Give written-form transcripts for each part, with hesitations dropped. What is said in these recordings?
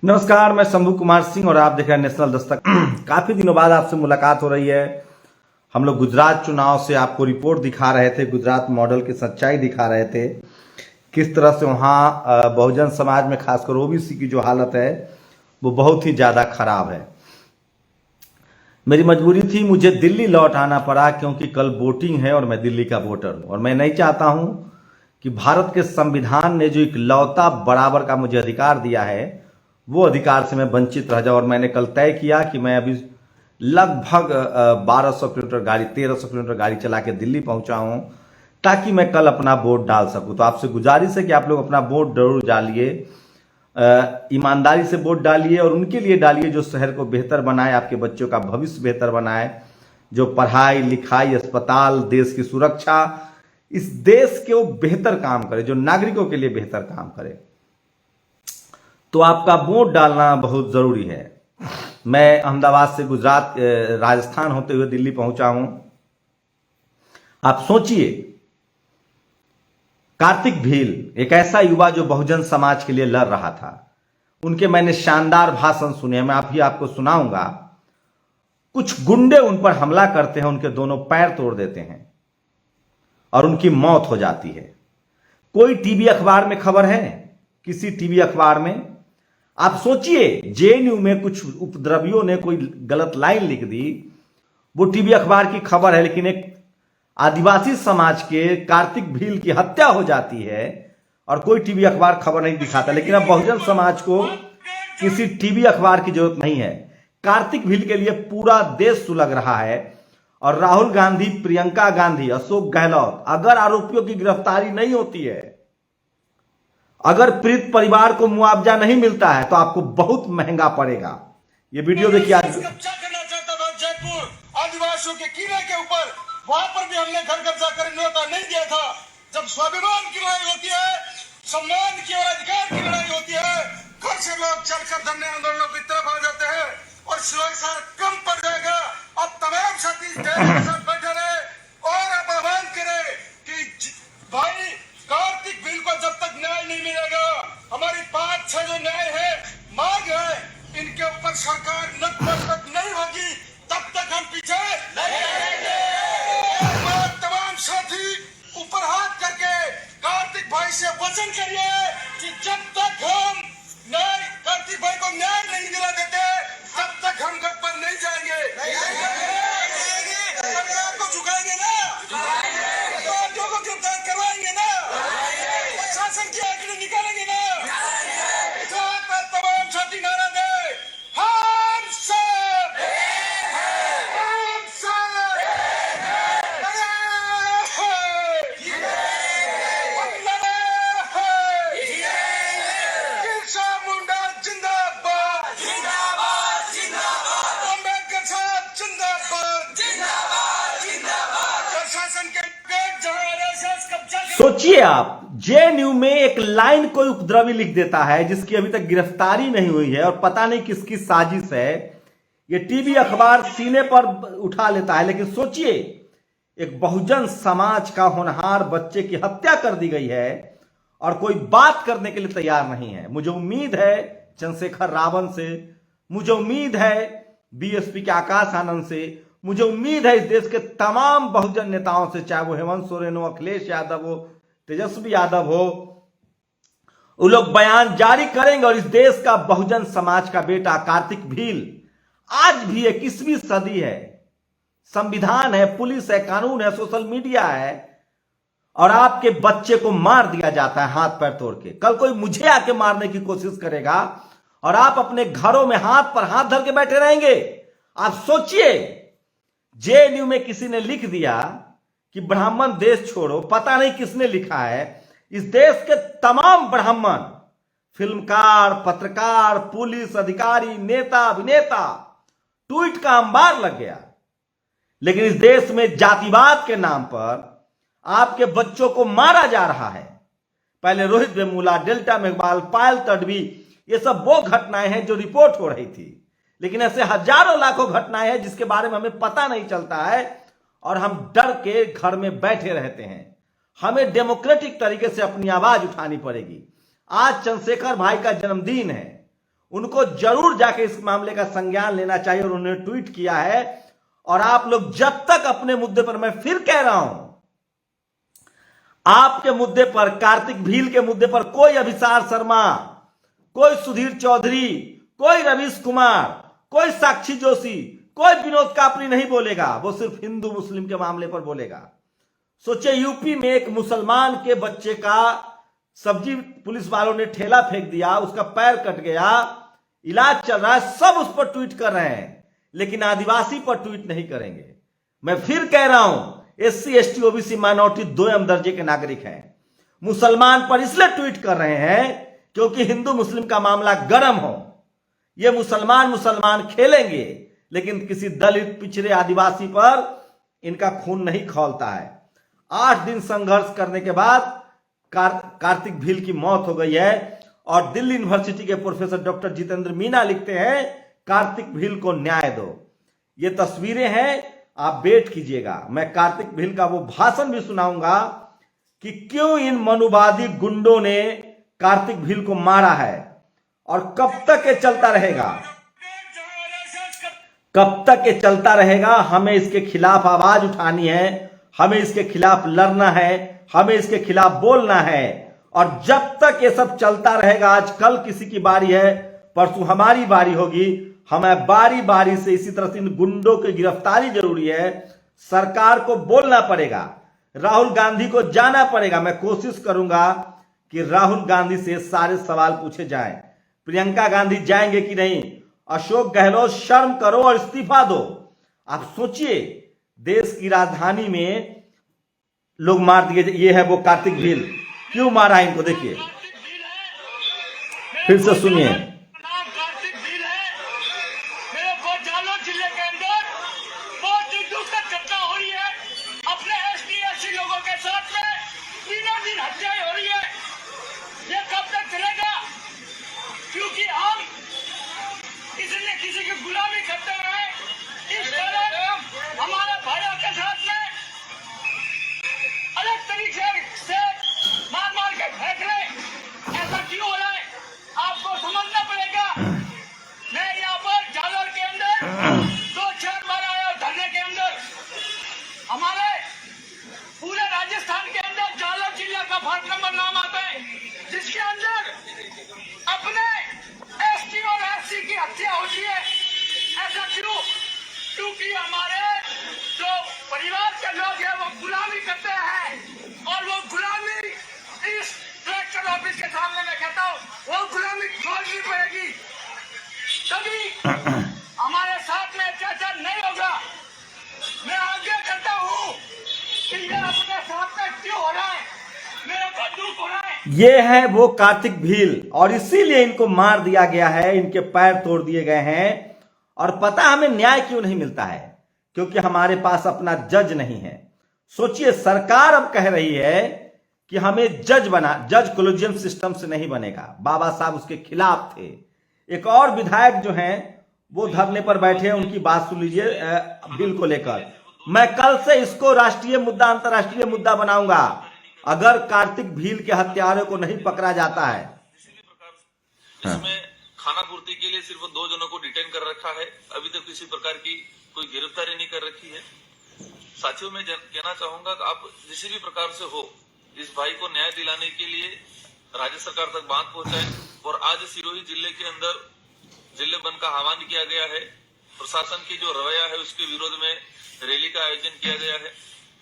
नमस्कार, मैं शंभू कुमार सिंह और आप देख रहे हैं नेशनल दस्तक। काफी दिनों बाद आपसे मुलाकात हो रही है। हम लोग गुजरात चुनाव से आपको रिपोर्ट दिखा रहे थे, गुजरात मॉडल की सच्चाई दिखा रहे थे, किस तरह से वहाँ बहुजन समाज में खासकर ओबीसी की जो हालत है वो बहुत ही ज़्यादा खराब है। मेरी मजबूरी थी, मुझे दिल्ली लौट आना पड़ा क्योंकि कल वोटिंग है और मैं दिल्ली का वोटर हूँ और मैं नहीं चाहता हूँ कि भारत के संविधान ने जो इकलौता बराबर का मुझे अधिकार दिया है वो अधिकार से मैं वंचित रह जाऊं। और मैंने कल तय किया कि मैं अभी लगभग 1200 किलोमीटर गाड़ी 1300 किलोमीटर गाड़ी चला के दिल्ली पहुंचा हूं ताकि मैं कल अपना वोट डाल सकूं। तो आपसे गुजारिश है कि आप लोग अपना वोट जरूर डालिए, ईमानदारी से वोट डालिए और उनके लिए डालिए जो शहर को बेहतर बनाए, आपके बच्चों का भविष्य बेहतर बनाए, जो पढ़ाई लिखाई, अस्पताल, देश की सुरक्षा, इस देश के वो बेहतर काम करे, जो नागरिकों के लिए बेहतर काम करे। तो आपका वोट डालना बहुत जरूरी है। मैं अहमदाबाद से गुजरात राजस्थान होते हुए दिल्ली पहुंचा हूं। आप सोचिए, कार्तिक भील एक ऐसा युवा जो बहुजन समाज के लिए लड़ रहा था, उनके मैंने शानदार भाषण सुने, मैं आपको सुनाऊंगा। कुछ गुंडे उन पर हमला करते हैं, उनके दोनों पैर तोड़ देते हैं और उनकी मौत हो जाती है। कोई टीवी अखबार में खबर है? किसी टीवी अखबार में? आप सोचिए, जेएनयू में कुछ उपद्रवियों ने कोई गलत लाइन लिख दी, वो टीवी अखबार की खबर है, लेकिन एक आदिवासी समाज के कार्तिक भील की हत्या हो जाती है और कोई टीवी अखबार खबर नहीं दिखाता। लेकिन अब बहुजन समाज को किसी टीवी अखबार की जरूरत नहीं है। कार्तिक भील के लिए पूरा देश सुलग रहा है और राहुल गांधी, प्रियंका गांधी, अशोक गहलोत, अगर आरोपियों की गिरफ्तारी नहीं होती है, अगर पीड़ित परिवार को मुआवजा नहीं मिलता है तो आपको बहुत महंगा पड़ेगा। ये वीडियो देखिए। आज कब्जा करना चाहता था जयपुर आदिवासियों के किले के ऊपर, वहां पर भी हमने घर कब्जा कर न्योता नहीं दिया था। जब स्वाभिमान की लड़ाई होती है, सम्मान की और अधिकार की लड़ाई होती है, घर से लोग चलकर धरने आंदोलनों की तरफ आ जाते हैं और शिलान्यास कम पड़ जाएगा। अब तमाम साथी के साथ बैठे रहे और अब आह्वान करें कि भाई कार्तिक भील को जब तक न्याय नहीं मिलेगा, हमारी 5-6 जो न्याय है, मांग है, इनके ऊपर सरकार नतमस्तक नहीं होगी, तब तक हम पीछे नहीं रहेंगे। तमाम साथी ऊपर हाथ करके कार्तिक भाई से वचन करिए कि जब तक हम न्याय कार्तिक भाई को न्याय नहीं दिला देते तब तक हम घर पर नहीं जाएंगे। सरकार को झुकाएंगे ना, अपराधियों को गिरफ्तार करवाएंगे ना, शासन की आंखें निकालेंगे ना। तमाम साथी नारा दे, हम सब बिरसा मुंडा जिंदाबाद, अम्बेडकर साहब जिंदाबाद, प्रशासन के जहां आरएसएस कब्जा। सोचिए आप, जेएनयू में एक लाइन कोई उपद्रवी लिख देता है जिसकी अभी तक गिरफ्तारी नहीं हुई है और पता नहीं किसकी साजिश है। ये टीवी अखबार सीने पर उठा लेता है। लेकिन सोचिए, एक बहुजन समाज का होनहार बच्चे की हत्या कर दी गई है और कोई बात करने के लिए तैयार नहीं है। मुझे उम्मीद है चंद्रशेखर रावण से, मुझे उम्मीद है बीएसपी के आकाश आनंद से, मुझे उम्मीद है इस देश के तमाम बहुजन नेताओं से, चाहे वो हेमंत सोरेन हो, अखिलेश यादव हो, तेजस्वी यादव हो, वो लोग बयान जारी करेंगे और इस देश का बहुजन समाज का बेटा कार्तिक भील, आज भी 21वीं सदी है, संविधान है, पुलिस है, कानून है, सोशल मीडिया है और आपके बच्चे को मार दिया जाता है हाथ पैर तोड़ के। कल कोई मुझे आके मारने की कोशिश करेगा और आप अपने घरों में हाथ पर हाथ धर के बैठे रहेंगे। आप सोचिए, जेएनयू में किसी ने लिख दिया कि ब्राह्मण देश छोड़ो, पता नहीं किसने लिखा है। इस देश के तमाम ब्राह्मण, फिल्मकार, पत्रकार, पुलिस अधिकारी, नेता, अभिनेता, ट्वीट का अंबार लग गया। लेकिन इस देश में जातिवाद के नाम पर आपके बच्चों को मारा जा रहा है। पहले रोहित वेमुला, डेल्टा मेघवाल, पायल तडवी, ये सब वो घटनाएं हैं जो रिपोर्ट हो रही थी। लेकिन ऐसे हजारों लाखों घटनाएं हैं जिसके बारे में हमें पता नहीं चलता है और हम डर के घर में बैठे रहते हैं। हमें डेमोक्रेटिक तरीके से अपनी आवाज उठानी पड़ेगी। आज चंद्रशेखर भाई का जन्मदिन है, उनको जरूर जाके इस मामले का संज्ञान लेना चाहिए। और उन्होंने ट्वीट किया है। और आप लोग जब तक अपने मुद्दे पर, मैं फिर कह रहा हूं, आपके मुद्दे पर, कार्तिक भील के मुद्दे पर कोई अभिसार शर्मा, कोई सुधीर चौधरी, कोई रवीश कुमार, कोई साक्षी जोशी, कोई विनोद कापरी नहीं बोलेगा। वो सिर्फ हिंदू मुस्लिम के मामले पर बोलेगा। सोचिए, यूपी में एक मुसलमान के बच्चे का सब्जी पुलिस वालों ने ठेला फेंक दिया, उसका पैर कट गया, इलाज चल रहा है, सब उस पर ट्वीट कर रहे हैं, लेकिन आदिवासी पर ट्वीट नहीं करेंगे। मैं फिर कह रहा हूं, एससी एसटी ओबीसी माइनॉरिटी 2 दर्जे के नागरिक हैं। मुसलमान पर इसलिए ट्वीट कर रहे हैं क्योंकि हिंदू मुस्लिम का मामला गर्म हो। ये मुसलमान खेलेंगे, लेकिन किसी दलित पिछड़े आदिवासी पर इनका खून नहीं खौलता है। 8 दिन संघर्ष करने के बाद कार्तिक भील की मौत हो गई है। और दिल्ली यूनिवर्सिटी के प्रोफेसर डॉक्टर जितेंद्र मीना लिखते हैं, कार्तिक भील को न्याय दो। ये तस्वीरें हैं, आप वेट कीजिएगा। मैं कार्तिक भील का वो भाषण भी सुनाऊंगा कि क्यों इन मनुवादी गुंडों ने कार्तिक भील को मारा है और कब तक ये चलता रहेगा, कब तक ये चलता रहेगा। हमें इसके खिलाफ आवाज उठानी है, हमें इसके खिलाफ लड़ना है, हमें इसके खिलाफ बोलना है। और जब तक ये सब चलता रहेगा, आज कल किसी की बारी है, परसों हमारी बारी होगी, हमें बारी बारी से इसी तरह से इन गुंडों की गिरफ्तारी जरूरी है। सरकार को बोलना पड़ेगा, राहुल गांधी को जाना पड़ेगा। मैं कोशिश करूंगा कि राहुल गांधी से सारे सवाल पूछे जाएं। प्रियंका गांधी जाएंगे कि नहीं? अशोक गहलोत, शर्म करो और इस्तीफा दो। आप सोचिए, देश की राजधानी में लोग मार दिए। ये है वो कार्तिक भील, क्यों मारा इनको देखिए, फिर से सुनिए। कार्तिक भील है, मेरे को जालोर जिले के अंदर बहुत दुखद घटना हो रही है। अपने एसटी लोगों के साथ में तीनों दिन हत्याएं हो रही है। ये कब तक चलेगा? क्योंकि हम इसलिए किसी की गुलामी करते रहे। इस तरह हमारे भाइयों के साथ में अलग तरीके से मार मार के फेंक रहे। ऐसा क्यों हो रहा है? आपको समझना पड़ेगा। मैं यहाँ पर जालोर के अंदर 2-4 बार आया धरने के अंदर। हमारे पूरे राजस्थान के अंदर जालोर जिला का 5 नंबर नाम आता है, जिसके अंदर अपने एसटी और एससी की हत्या होती है। ऐसा क्यों? क्योंकि हमारे जो परिवार के लोग हैं वो गुलामी करते हैं। और वो गुलामी इस कलेक्टर ऑफिस के सामने मैं कहता हूँ, वो गुलामी छोड़नी पड़ेगी, तभी हमारे साथ में अत्याचार नहीं होगा। मैं आज्ञा करता हूँ कि ये अपने साथ में क्यों हो रहा है, मेरे को दुख हो रहा है। ये है वो कार्तिक भील, और इसीलिए इनको मार दिया गया है, इनके पैर तोड़ दिए गए हैं। और पता हमें न्याय क्यों नहीं मिलता है? क्योंकि हमारे पास अपना जज नहीं है। सोचिए, सरकार अब कह रही है कि हमें जज कोलेजियम सिस्टम से नहीं बनेगा। बाबा साहब उसके खिलाफ थे। एक और विधायक जो हैं वो धरने पर बैठे हैं, उनकी बात सुन लीजिए बिल को लेकर। मैं कल से इसको राष्ट्रीय मुद्दा, अंतर्राष्ट्रीय मुद्दा बनाऊंगा अगर कार्तिक भील के हत्यारों को नहीं पकड़ा जाता है। इसमें खाना पूर्ति के लिए सिर्फ 2 जनों को डिटेन कर रखा है। अभी तक किसी प्रकार की कोई गिरफ्तारी नहीं कर रखी है। साथियों, मैं कहना चाहूंगा कि आप किसी भी प्रकार से हो, इस भाई को न्याय दिलाने के लिए राज्य सरकार तक बात पहुंचाएं। और आज सिरोही जिले के अंदर जिले बंद का आह्वान किया गया है। प्रशासन की जो रवैया है उसके विरोध में रैली का आयोजन किया गया है।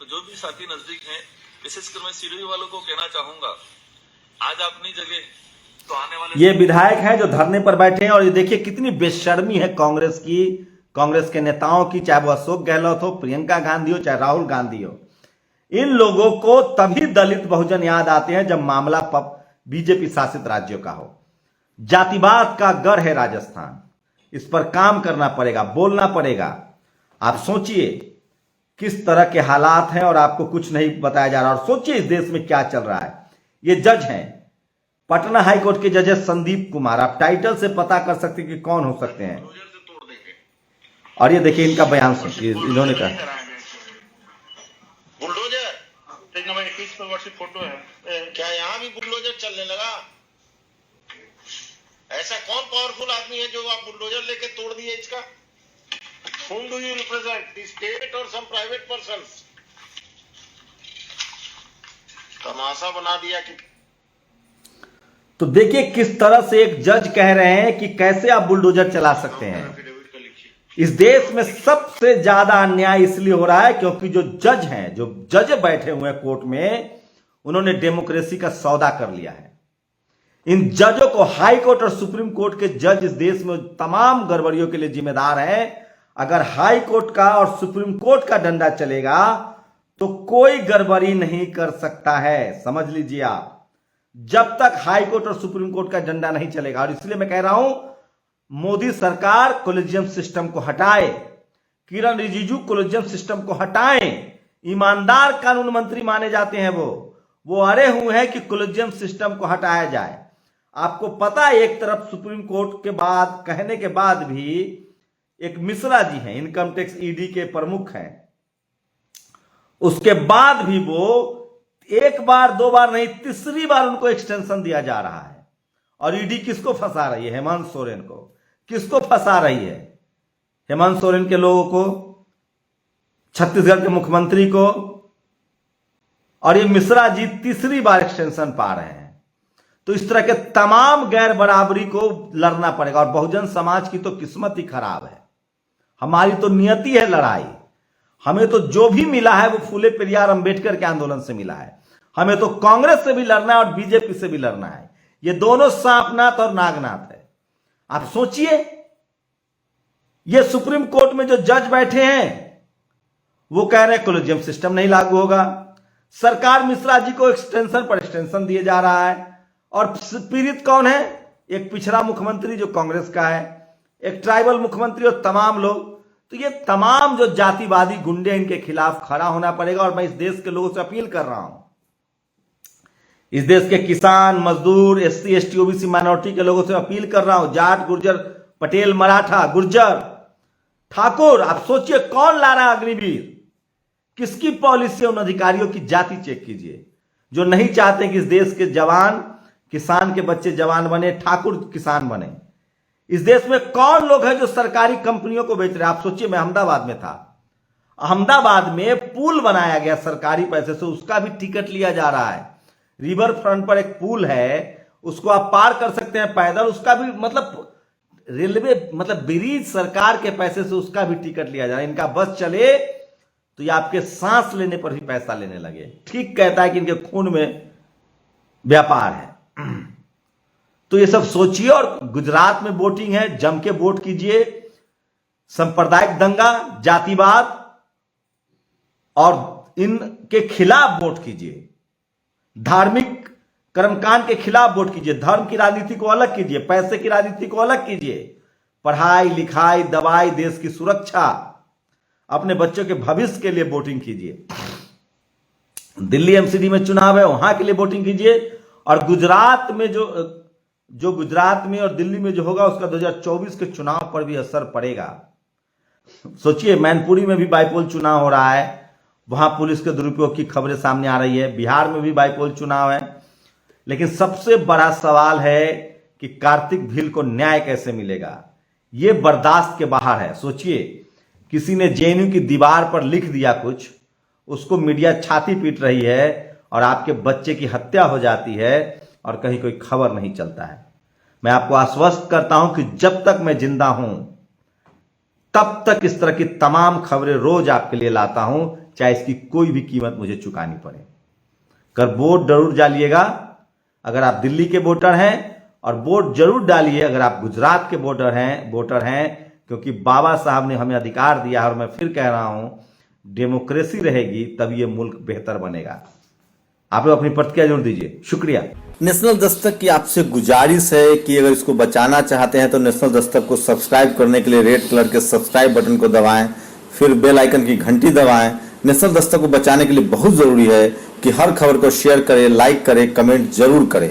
तो जो भी साथी नजदीक हैं, विशेषकर मैं सिरोही वालों को कहना चाहूंगा, आज अपनी जगह तो आने वाले ये विधायक हैं जो धरने पर बैठे हैं। और ये देखिए कितनी बेशर्मी है कांग्रेस की, कांग्रेस के नेताओं की, चाहे वो अशोक गहलोत हो, प्रियंका गांधी हो, चाहे राहुल गांधी हो। इन लोगों को तभी दलित बहुजन याद आते हैं जब मामला बीजेपी शासित राज्यों का हो। जातिवाद का गढ़ है राजस्थान, इस पर काम करना पड़ेगा, बोलना पड़ेगा। आप सोचिए किस तरह के हालात हैं और आपको कुछ नहीं बताया जा रहा। और सोचिए इस देश में क्या चल रहा है। ये जज हैं, पटना हाईकोर्ट के जज संदीप कुमार। आप टाइटल से पता कर सकते हैं कि कौन हो सकते हैं। और ये देखिए इनका बयान सुनिए, इन्होंने कहा बुलडोजर 21 पर व्हाट्सएप फोटो है। क्या यहाँ भी बुलडोजर चलने लगा? ऐसा कौन पावरफुल आदमी है जो आप बुलडोजर लेके तोड़ दिए इसका? Whom do you represent? The state or some private persons? तमाशा बना दिया कि तो देखिए किस तरह से एक जज कह रहे हैं कि कैसे आप बुलडोजर चला सकते हैं। इस देश में सबसे ज्यादा अन्याय इसलिए हो रहा है क्योंकि जो जज हैं, जो जज बैठे हुए हैं कोर्ट में, उन्होंने डेमोक्रेसी का सौदा कर लिया है। इन जजों को, हाई कोर्ट और सुप्रीम कोर्ट के जज इस देश में तमाम गड़बड़ियों के लिए जिम्मेदार हैं। अगर हाई कोर्ट का और सुप्रीम कोर्ट का डंडा चलेगा तो कोई गड़बड़ी नहीं कर सकता है, समझ लीजिए आप। जब तक हाई कोर्ट और सुप्रीम कोर्ट का डंडा नहीं चलेगा, और इसलिए मैं कह रहा हूं मोदी सरकार कोलेजियम सिस्टम को हटाए, किरण रिजिजू कोलेजियम सिस्टम को हटाएं। ईमानदार कानून मंत्री माने जाते हैं वो अड़े हुए हैं कि कोलेजियम सिस्टम को हटाया जाए। आपको पता है, एक तरफ सुप्रीम कोर्ट के बाद कहने के बाद भी एक मिश्रा जी हैं, इनकम टैक्स ईडी के प्रमुख हैं, उसके बाद भी वो एक बार दो बार नहीं, तीसरी बार उनको एक्सटेंशन दिया जा रहा है। और ईडी किसको फंसा रही है? हेमंत सोरेन को। किसको फंसा रही है? हेमंत सोरेन के लोगों को, छत्तीसगढ़ के मुख्यमंत्री को। और ये मिश्रा जी तीसरी बार एक्सटेंशन पा रहे हैं। तो इस तरह के तमाम गैर बराबरी को लड़ना पड़ेगा। और बहुजन समाज की तो किस्मत ही खराब है, हमारी तो नियति है लड़ाई। हमें तो जो भी मिला है वो फूले पेरियार अंबेडकर के आंदोलन से मिला है। हमें तो कांग्रेस से भी लड़ना है और बीजेपी से भी लड़ना है। ये दोनों सांपनाथ और नागनाथ है। आप सोचिए, ये सुप्रीम कोर्ट में जो जज बैठे हैं वो कह रहे हैं कोलेजियम सिस्टम नहीं लागू होगा। सरकार मिश्रा जी को एक्सटेंशन पर एक्सटेंशन दिए जा रहा है। और पीड़ित कौन है? एक पिछड़ा मुख्यमंत्री जो कांग्रेस का है, एक ट्राइबल मुख्यमंत्री और तमाम लोग। तो ये तमाम जो जातिवादी गुंडे, इनके खिलाफ खड़ा होना पड़ेगा। और मैं इस देश के लोगों से अपील कर रहा हूं, इस देश के किसान, मजदूर, एससी, एसटी, ओबीसी, माइनॉरिटी के लोगों से अपील कर रहा हूं, जाट, गुर्जर, पटेल, मराठा, गुर्जर, ठाकुर, आप सोचिए कौन ला रहा है अग्निवीर? किसकी पॉलिसी? उन अधिकारियों की जाति चेक कीजिए जो नहीं चाहते कि इस देश के जवान, किसान के बच्चे जवान बने, ठाकुर किसान बने। इस देश में कौन लोग हैं जो सरकारी कंपनियों को बेच रहे हैं? आप सोचिए, मैं अहमदाबाद में था, अहमदाबाद में पुल बनाया गया सरकारी पैसे से, उसका भी टिकट लिया जा रहा है। रिवर फ्रंट पर एक पुल है, उसको आप पार कर सकते हैं पैदल, उसका भी मतलब रेलवे ब्रिज सरकार के पैसे से, उसका भी टिकट लिया जा रहा है। इनका बस चले तो ये आपके सांस लेने पर भी पैसा लेने लगे। ठीक कहता है कि इनके खून में व्यापार है। तो ये सब सोचिए। और गुजरात में वोटिंग है, जम के वोट कीजिए। सांप्रदायिक दंगा, जातिवाद और इनके खिलाफ वोट कीजिए। धार्मिक कर्मकांड के खिलाफ वोट कीजिए। धर्म की राजनीति को अलग कीजिए, पैसे की राजनीति को अलग कीजिए। पढ़ाई लिखाई, दवाई, देश की सुरक्षा, अपने बच्चों के भविष्य के लिए वोटिंग कीजिए। दिल्ली एमसीडी में चुनाव है, वहां के लिए वोटिंग कीजिए। और गुजरात में जो गुजरात में और दिल्ली में जो होगा उसका 2024 के चुनाव पर भी असर पड़ेगा। सोचिए, मैनपुरी में भी बाईपोल चुनाव हो रहा है, वहां पुलिस के दुरुपयोग की खबरें सामने आ रही है। बिहार में भी बाईपोल चुनाव है। लेकिन सबसे बड़ा सवाल है कि कार्तिक भील को न्याय कैसे मिलेगा? यह बर्दाश्त के बाहर है। सोचिए, किसी ने जेएनयू की दीवार पर लिख दिया कुछ, उसको मीडिया छाती पीट रही है और आपके बच्चे की हत्या हो जाती है और कहीं कोई खबर नहीं चलता है। मैं आपको आश्वस्त करता हूं कि जब तक मैं जिंदा हूं तब तक इस तरह की तमाम खबरें रोज आपके लिए लाता हूं, चाहे इसकी कोई भी कीमत मुझे चुकानी पड़े। कर वोट जरूर डालिएगा अगर आप दिल्ली के वोटर हैं, और वोट जरूर डालिए अगर आप गुजरात के वोटर हैं, क्योंकि बाबा साहब ने हमें अधिकार दिया है। और मैं फिर कह रहा हूं, डेमोक्रेसी रहेगी तब ये मुल्क बेहतर बनेगा। आप लोग अपनी प्रतिक्रिया जरूर दीजिए। शुक्रिया। नेशनल दस्तक की आपसे गुजारिश है कि अगर इसको बचाना चाहते हैं तो नेशनल दस्तक को सब्सक्राइब करने के लिए रेड कलर के सब्सक्राइब बटन को दबाएं, फिर बेल आइकन की घंटी दबाएं। नेशनल दस्तक को बचाने के लिए बहुत जरूरी है कि हर खबर को शेयर करें, लाइक करें, कमेंट जरूर करें।